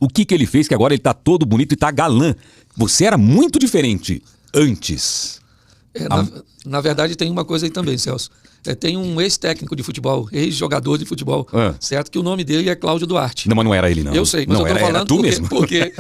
O que ele fez que agora ele tá todo bonito e tá galã? Você era muito diferente antes. Na verdade, tem uma coisa aí também, Celso. Tem um ex-técnico de futebol, ex-jogador de futebol, certo? Que o nome dele é Cláudio Duarte. Não, mas não era ele, não. Eu sei, mas não, eu tô falando era tu mesmo. porque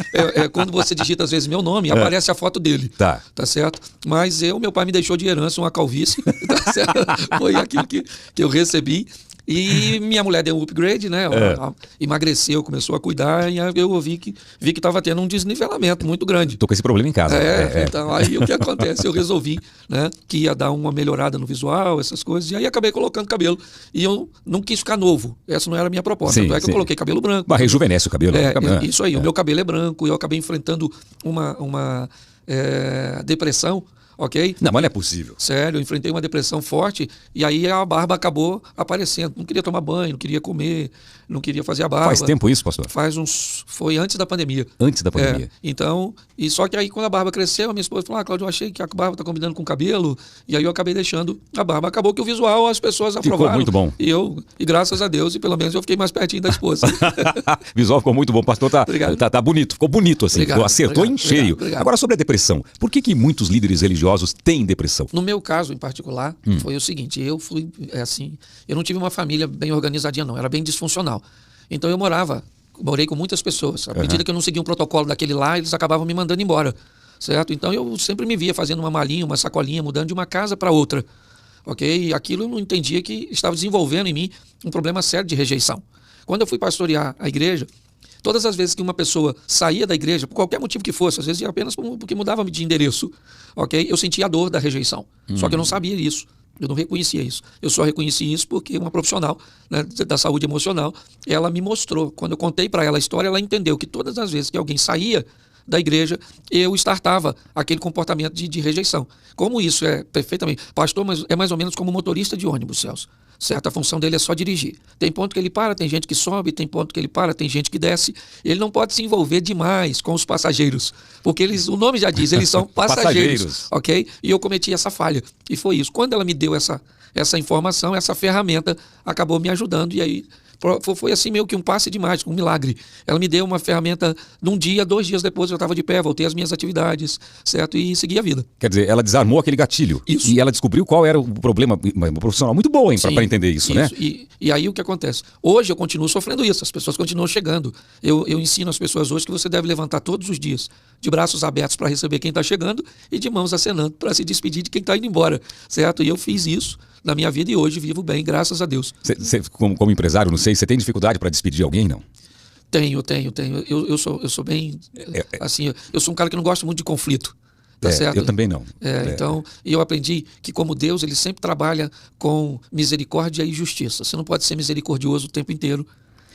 quando você digita às vezes meu nome, aparece a foto dele. Tá certo? Mas meu pai me deixou de herança uma calvície, tá certo? Foi aquilo que eu recebi. E minha mulher deu um upgrade, né? Ela emagreceu, começou a cuidar, e eu vi que estava tendo um desnivelamento muito grande. Tô com esse problema em casa. Então aí o que acontece? Eu resolvi, né, que ia dar uma melhorada no visual, essas coisas, e aí acabei colocando cabelo. E eu não quis ficar novo. Essa não era a minha proposta. Sim, Tanto é que eu coloquei cabelo branco. Mas rejuvenesce o cabelo. Isso aí, o meu cabelo é branco, eu acabei enfrentando uma depressão. Ok? Não, mas não é possível. Sério, eu enfrentei uma depressão forte e aí a barba acabou aparecendo. Não queria tomar banho, não queria comer, não queria fazer a barba. Faz tempo isso, pastor? Foi antes da pandemia. Antes da pandemia. Então, e só que aí quando a barba cresceu, a minha esposa falou: Cláudio, eu achei que a barba tá combinando com o cabelo. E aí eu acabei deixando a barba. Acabou que o visual as pessoas aprovaram. Ficou muito bom. E graças a Deus, e pelo menos eu fiquei mais pertinho da esposa. Visual ficou muito bom. Pastor, tá bonito. Ficou bonito assim. Acertou em cheio. Obrigado. Agora sobre a depressão. Por que muitos líderes religiosos têm depressão? No meu caso em particular, foi o seguinte: eu fui eu não tive uma família bem organizadinha, não, era bem disfuncional. Então eu morei com muitas pessoas. À medida que eu não seguia um protocolo daquele lá, eles acabavam me mandando embora, certo? Então eu sempre me via fazendo uma malinha, uma sacolinha, mudando de uma casa para outra, ok? E aquilo eu não entendia que estava desenvolvendo em mim um problema sério de rejeição. Quando eu fui pastorear a igreja, todas as vezes que uma pessoa saía da igreja, por qualquer motivo que fosse, às vezes apenas porque mudava de endereço, ok? Eu sentia a dor da rejeição. Só que eu não sabia isso. Eu não reconhecia isso. Eu só reconheci isso porque uma profissional, né, da saúde emocional, ela me mostrou. Quando eu contei para ela a história, ela entendeu que todas as vezes que alguém saía da igreja, eu startava aquele comportamento de rejeição. Como isso é perfeitamente... Pastor, mas é mais ou menos como motorista de ônibus, Celso. Certo? A função dele é só dirigir. Tem ponto que ele para, tem gente que sobe, tem ponto que ele para, tem gente que desce. Ele não pode se envolver demais com os passageiros, porque o nome já diz, eles são passageiros. Ok? E eu cometi essa falha. E foi isso. Quando ela me deu essa informação, essa ferramenta, acabou me ajudando. E aí foi assim meio que um passe de mágica, um milagre. Ela me deu uma ferramenta num dia, 2 dias depois eu estava de pé, voltei às minhas atividades, certo? E segui a vida. Quer dizer, ela desarmou aquele gatilho. Isso. E ela descobriu qual era o problema. Uma profissional muito boa, hein, para entender isso, né? E aí o que acontece? Hoje eu continuo sofrendo isso, as pessoas continuam chegando. Eu ensino as pessoas hoje que você deve levantar todos os dias, de braços abertos para receber quem está chegando e de mãos acenando para se despedir de quem está indo embora, certo? E eu fiz isso na minha vida e hoje vivo bem, graças a Deus. Você, como empresário, não sei, você tem dificuldade para despedir alguém, não? Tenho. Eu sou bem... assim, eu sou um cara que não gosta muito de conflito. Tá certo? Eu também não. Então, eu aprendi que como Deus, ele sempre trabalha com misericórdia e justiça. Você não pode ser misericordioso o tempo inteiro.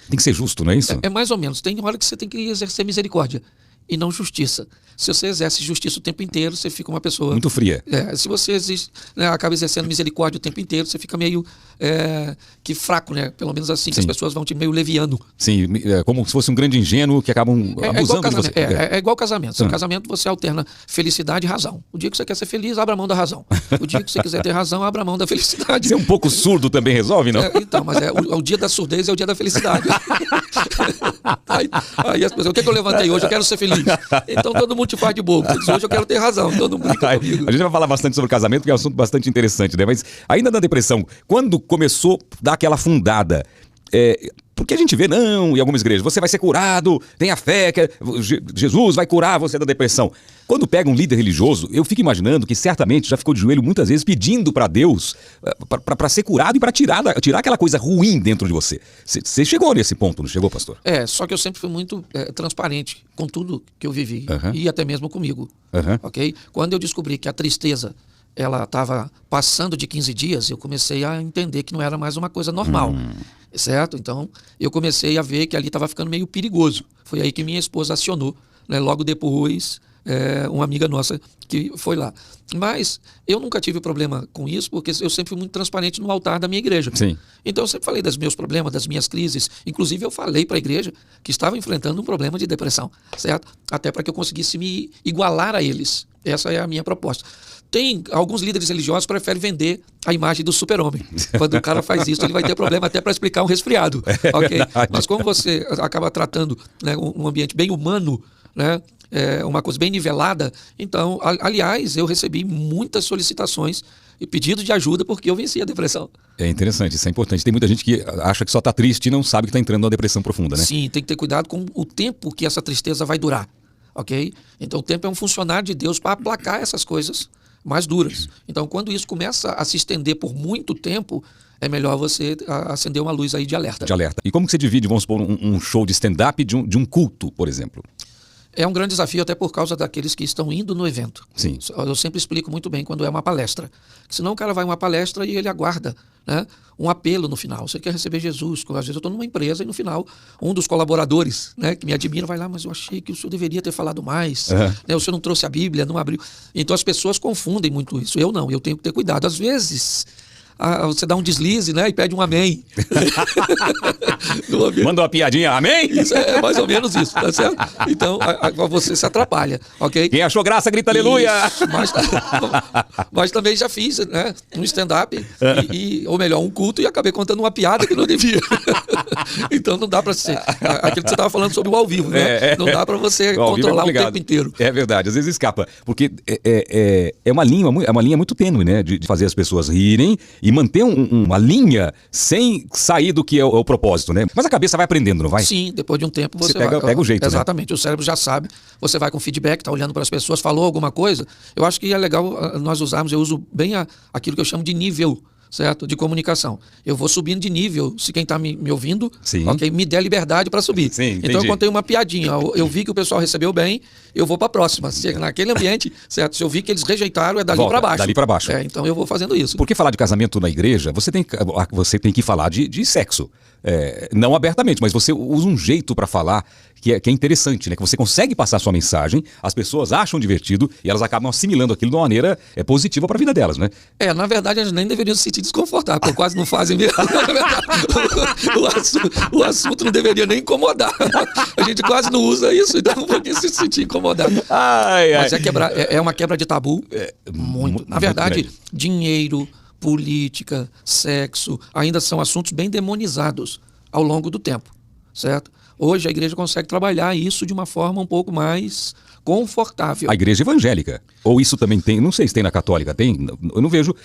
Tem que ser justo, não é isso? É mais ou menos. Tem hora que você tem que exercer misericórdia e não justiça. Se você exerce justiça o tempo inteiro, você fica uma pessoa... muito fria. Se você acaba exercendo misericórdia o tempo inteiro, você fica meio que fraco, né? Pelo menos assim, que as pessoas vão te meio leviano. Sim, como se fosse um grande ingênuo que acabam abusando de você. É igual casamento. Seu casamento, você alterna felicidade e razão. O dia que você quer ser feliz, abra a mão da razão. O dia que você quiser ter razão, abra a mão da felicidade. Ser um pouco surdo também resolve, não? Então, mas o dia da surdez é o dia da felicidade. aí as pessoas, o que eu levantei hoje? Eu quero ser feliz. Então todo mundo te faz de bobo. Hoje eu quero ter razão, então não brinca comigo. A gente vai falar bastante sobre casamento, que é um assunto bastante interessante, né? Mas ainda na depressão, quando começou a dar aquela fundada, porque a gente vê, não, em algumas igrejas, você vai ser curado, tenha fé, que Jesus vai curar você da depressão. Quando pega um líder religioso, eu fico imaginando que certamente já ficou de joelho muitas vezes pedindo para Deus para ser curado e para tirar aquela coisa ruim dentro de você. Você chegou nesse ponto, não chegou, pastor? Só que eu sempre fui muito transparente com tudo que eu vivi, e até mesmo comigo, ok? Quando eu descobri que a tristeza ela estava passando de 15 dias, eu comecei a entender que não era mais uma coisa normal, certo? Então, eu comecei a ver que ali estava ficando meio perigoso. Foi aí que minha esposa acionou, né? Logo depois, uma amiga nossa que foi lá. Mas eu nunca tive problema com isso, porque eu sempre fui muito transparente no altar da minha igreja. Sim. Então, eu sempre falei dos meus problemas, das minhas crises. Inclusive, eu falei para a igreja que estava enfrentando um problema de depressão, certo? Até para que eu conseguisse me igualar a eles. Essa é a minha proposta. Tem alguns líderes religiosos que preferem vender a imagem do super-homem. Quando o cara faz isso, ele vai ter problema até para explicar um resfriado. Ok? Mas como você acaba tratando, né, um ambiente bem humano, né, uma coisa bem nivelada, então, aliás, eu recebi muitas solicitações e pedidos de ajuda porque eu venci a depressão. É interessante, isso é importante. Tem muita gente que acha que só está triste e não sabe que está entrando numa depressão profunda, né? Sim, tem que ter cuidado com o tempo que essa tristeza vai durar. Ok? Então, o tempo é um funcionário de Deus para aplacar essas coisas mais duras. Então, quando isso começa a se estender por muito tempo, é melhor você acender uma luz aí de alerta. De alerta. E como que você divide, vamos supor, um show de stand-up de um culto, por exemplo? É um grande desafio até por causa daqueles que estão indo no evento. Sim. Eu sempre explico muito bem quando é uma palestra. Senão o cara vai a uma palestra e ele aguarda, né, um apelo no final. Você quer receber Jesus. Às vezes eu estou numa empresa e no final um dos colaboradores, né, que me admira vai lá, mas eu achei que o senhor deveria ter falado mais. Né, o senhor não trouxe a Bíblia, não abriu. Então as pessoas confundem muito isso. Eu não, eu tenho que ter cuidado. Às vezes você dá um deslize, né, e pede um amém. Manda uma piadinha, amém? Isso é mais ou menos isso, tá certo? Então, você se atrapalha, ok? Quem achou graça, grita aleluia! Mas também já fiz, né, um stand-up, ou melhor, um culto, e acabei contando uma piada que não devia. Então não dá para ser aquilo que você estava falando sobre o ao vivo, né? Não dá para você controlar o tempo inteiro. É verdade, às vezes escapa, porque é uma linha muito tênue, né, de fazer as pessoas rirem e manter uma linha sem sair do que é o propósito, né? Mas a cabeça vai aprendendo, não vai? Sim, depois de um tempo você pega o jeito, exatamente, né? O cérebro já sabe, você vai com feedback, tá olhando para as pessoas, falou alguma coisa. Eu acho que é legal nós usarmos, eu uso bem aquilo que eu chamo de nível, certo? De comunicação. Eu vou subindo de nível, se quem está me ouvindo, ok, me der liberdade para subir. Sim, então eu contei uma piadinha, eu vi que o pessoal recebeu bem, eu vou para a próxima. Se naquele ambiente, certo? Se eu vi que eles rejeitaram, é dali para baixo. Dali para baixo. Então eu vou fazendo isso. Porque falar de casamento na igreja, você tem que falar de sexo. Não abertamente, mas você usa um jeito para falar que é interessante, né? Que você consegue passar a sua mensagem, as pessoas acham divertido e elas acabam assimilando aquilo de uma maneira positiva para a vida delas, né? Na verdade, elas nem deveriam se sentir desconfortáveis, porque quase não fazem mesmo. O assunto não deveria nem incomodar. A gente quase não usa isso, então não vou se sentir incomodado. Mas é uma quebra de tabu. Muito. Na verdade, dinheiro, política, sexo, ainda são assuntos bem demonizados ao longo do tempo, certo? Hoje a igreja consegue trabalhar isso de uma forma um pouco mais confortável. A igreja evangélica? Ou isso também tem? Não sei se tem na católica, tem?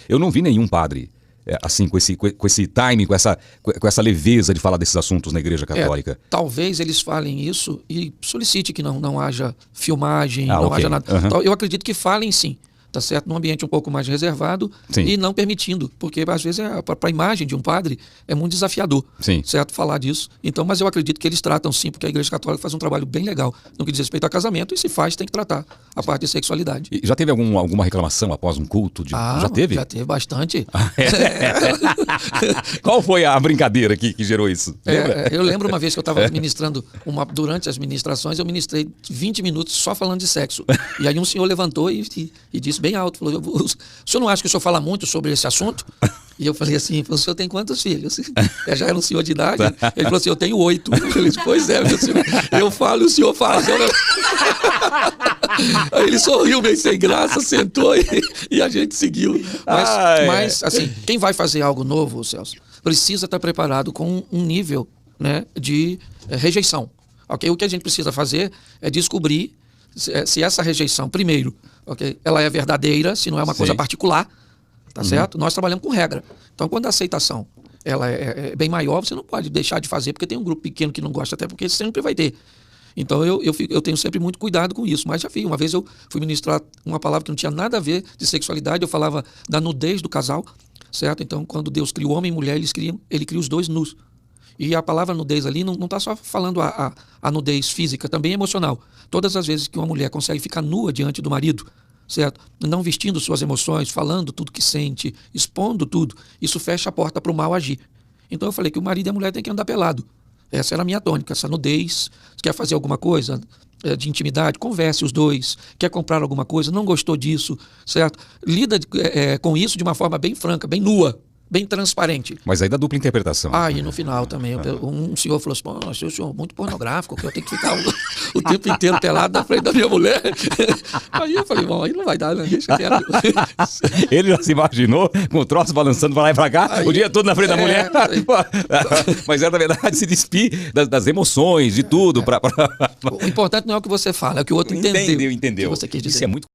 Eu não vi nenhum padre assim, com esse timing, com essa leveza de falar desses assuntos na igreja católica. Talvez eles falem isso e solicite que não haja filmagem, não haja nada. Eu acredito que falem sim. Tá certo? Num ambiente um pouco mais reservado. Sim. E não permitindo, porque às vezes para a imagem de um padre é muito desafiador, sim, certo? Falar disso. Então, mas eu acredito que eles tratam sim, porque a Igreja Católica faz um trabalho bem legal no que diz respeito a casamento, e se faz, tem que tratar a parte de sexualidade. E já teve alguma reclamação após um culto? Já teve? Já teve bastante. Qual foi a brincadeira que gerou isso? Eu lembro uma vez que eu estava ministrando, durante as ministrações, eu ministrei 20 minutos só falando de sexo. E aí um senhor levantou e disse bem alto, falou: o senhor não acha que o senhor fala muito sobre esse assunto? E eu falei assim: o senhor tem quantos filhos? Já era um senhor de idade. Ele falou assim: eu tenho 8. Eu falei: pois é, meu senhor, eu falo e o senhor fala. Aí ele sorriu meio sem graça, sentou e a gente seguiu. Mas assim, quem vai fazer algo novo, Celso, precisa estar preparado com um nível, né, de rejeição. Okay? O que a gente precisa fazer é descobrir se essa rejeição, primeiro, ela é verdadeira, se não é uma coisa particular, tá certo? Nós trabalhamos com regra. Então, quando a aceitação ela é bem maior, você não pode deixar de fazer, porque tem um grupo pequeno que não gosta, até porque sempre vai ter. Então, eu tenho sempre muito cuidado com isso. Mas já fiz. Uma vez eu fui ministrar uma palavra que não tinha nada a ver de sexualidade, eu falava da nudez do casal, certo? Então, quando Deus cria o homem e mulher, ele cria os dois nus. E a palavra nudez ali não está só falando a nudez física, também emocional. Todas as vezes que uma mulher consegue ficar nua diante do marido, certo? Não vestindo suas emoções, falando tudo que sente, expondo tudo, isso fecha a porta para o mal agir. Então eu falei que o marido e a mulher têm que andar pelado. Essa era a minha tônica, essa nudez. Quer fazer alguma coisa de intimidade? Converse os dois. Quer comprar alguma coisa? Não gostou disso, certo? Lida com isso de uma forma bem franca, bem nua. bem transparente. Mas aí dá dupla interpretação. E no final também, um senhor falou assim, pô, senhor muito pornográfico, que eu tenho que ficar o tempo inteiro pelado na frente da minha mulher. Aí eu falei, bom, aí não vai dar, né? Deixa quieto. Ele já se imaginou com o troço balançando pra lá e pra cá, o dia todo na frente da mulher. Mas na verdade, se despir das emoções, de tudo. O importante não é o que você fala, é o que o outro entendeu. Entendeu. Que você quis dizer. Isso é muito